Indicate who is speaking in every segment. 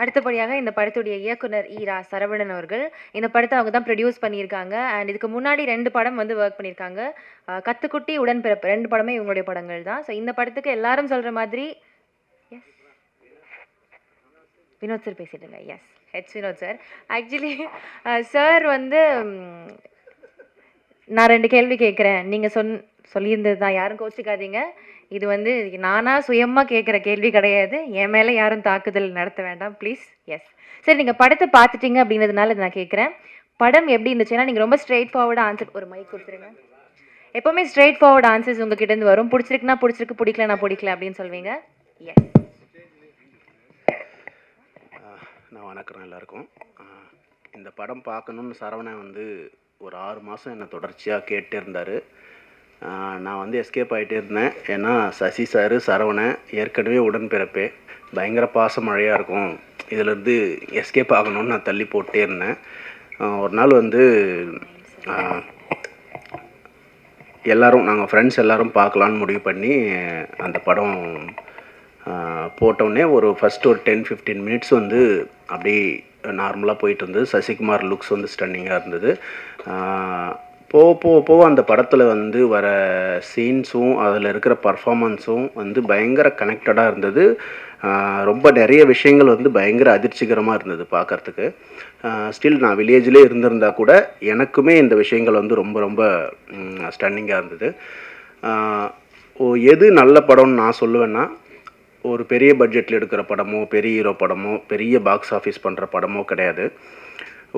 Speaker 1: அடுத்தபடியாக இந்த படத்துடைய இயக்குனர் இரா சரவணன் அவர்கள். இந்த படத்த அவங்க தான் ப்ரொடியூஸ் பண்ணியிருக்காங்க. அண்ட் இதுக்கு முன்னாடி 2 படம் வந்து வொர்க் பண்ணியிருக்காங்க. கத்துக்குட்டி, உடன்பிறப்பு 2 படமே இவங்களுடைய படங்கள் தான். ஸோ இந்த படத்துக்கு எல்லாரும் சொல்ற மாதிரி எஸ். வினோத் சார் பேசிடுங்க. S. Vinoth sir. Actually sir வந்து நான் 2 கேள்வி கேட்கிறேன். நீங்க சொல்லியிருந்தது தான். யாரும் கோச்சுக்காதீங்க. இது வந்து நானா சுயமா கேட்குற கேள்வி கிடையாது. என் மேல யாரும் தாக்குதல் நடத்த வேண்டாம் ப்ளீஸ். எஸ். சரி, நீங்க படத்த பார்த்துட்டீங்க அப்படின்றதுனால இத நான் கேட்குறேன். படம் எப்படி இருந்துச்சு? ஏன்னா நீங்க ரொம்ப ஸ்ட்ரெயிட் ஃபார்வர்டா ஆன்சர் ஒரு மைக் குடுத்துருங்க. எப்பவுமே ஸ்ட்ரெயிட் ஃபார்வர்ட் ஆன்சர்ஸ் உங்ககிட்ட இருந்து வரும். பிடிச்சிருக்குன்னா பிடிச்சிருக்கு, பிடிக்கலனா பிடிக்கல அப்படின்னு சொல்வீங்க. எஸ்.
Speaker 2: நான் வணக்கம் எல்லாருக்கும். இந்த படம் பார்க்கணுன்னு சரவணன் வந்து ஒரு 6 மாதம் என்னை தொடர்ச்சியாக கேட்டே இருந்தார். நான் வந்து எஸ்கேப் ஆகிட்டே இருந்தேன். ஏன்னா சசி சார், சரவணன் ஏற்கனவே உடன்பிறப்பே பயங்கர பாச மழையாக இருக்கும், இதிலேருந்து எஸ்கேப் ஆகணும்னு நான் தள்ளி போட்டே இருந்தேன். ஒரு நாள் வந்து எல்லோரும் நாங்கள் ஃப்ரெண்ட்ஸ் எல்லோரும் பார்க்கலான்னு முடிவு பண்ணி அந்த படம் போட்டோடனே ஒரு ஃபஸ்ட்டு ஒரு 10-15 மினிட்ஸ் வந்து அப்படி நார்மலாக போயிட்டு இருந்தது. சசிகுமார் லுக்ஸ் வந்து ஸ்டன்னிங்காக இருந்தது. போக அந்த படத்தில் வந்து வர சீன்ஸும் அதில் இருக்கிற பர்ஃபாமன்ஸும் வந்து பயங்கர கனெக்டடாக இருந்தது. ரொம்ப நிறைய விஷயங்கள் வந்து பயங்கர அதிர்ச்சிகரமாக இருந்தது பார்க்குறதுக்கு. ஸ்டில் நான் வில்லேஜ்லேயே இருந்திருந்தா கூட எனக்குமே இந்த விஷயங்கள் வந்து ரொம்ப ரொம்ப ஸ்டன்னிங்காக இருந்தது. எது நல்ல படம்னு நான் சொல்லுவேன்னா, ஒரு பெரிய பட்ஜெட்டில் எடுக்கிற படமோ, பெரிய ஹீரோ படமோ, பெரிய பாக்ஸ் ஆஃபீஸ் பண்ணுற படமோ கிடையாது.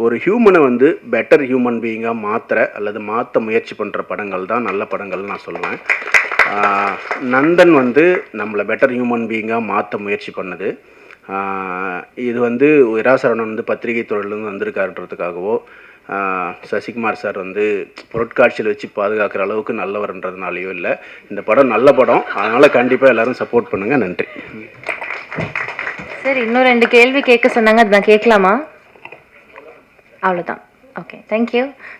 Speaker 2: ஒரு ஹியூமனை வந்து பெட்டர் ஹியூமன் பீயிங்காக அல்லது மாற்ற முயற்சி பண்ணுற படங்கள் தான் நல்ல படங்கள்னு நான் சொல்லுவேன். நந்தன் வந்து நம்மளை பெட்டர் ஹியூமன் பீயிங்காக மாற்ற முயற்சி பண்ணது. இது வந்து விராசரவணன் வந்து பத்திரிகை துறையிலேருந்து வந்திருக்காருன்றதுக்காகவோ, சசிகுமார் சார் வந்து பொருட்காட்சியில் வச்சு பாதுகாக்கிற அளவுக்கு நல்லவர்ன்றதுனாலையோ இல்லை. இந்த படம் நல்ல படம், அதனால் கண்டிப்பாக எல்லோரும் சப்போர்ட் பண்ணுங்கள். நன்றி.
Speaker 1: சரி, இன்னும் 2 கேள்வி கேட்க சொன்னாங்க, அது நான் கேட்கலாமா? அவ்வளோதான். Okay, thank you.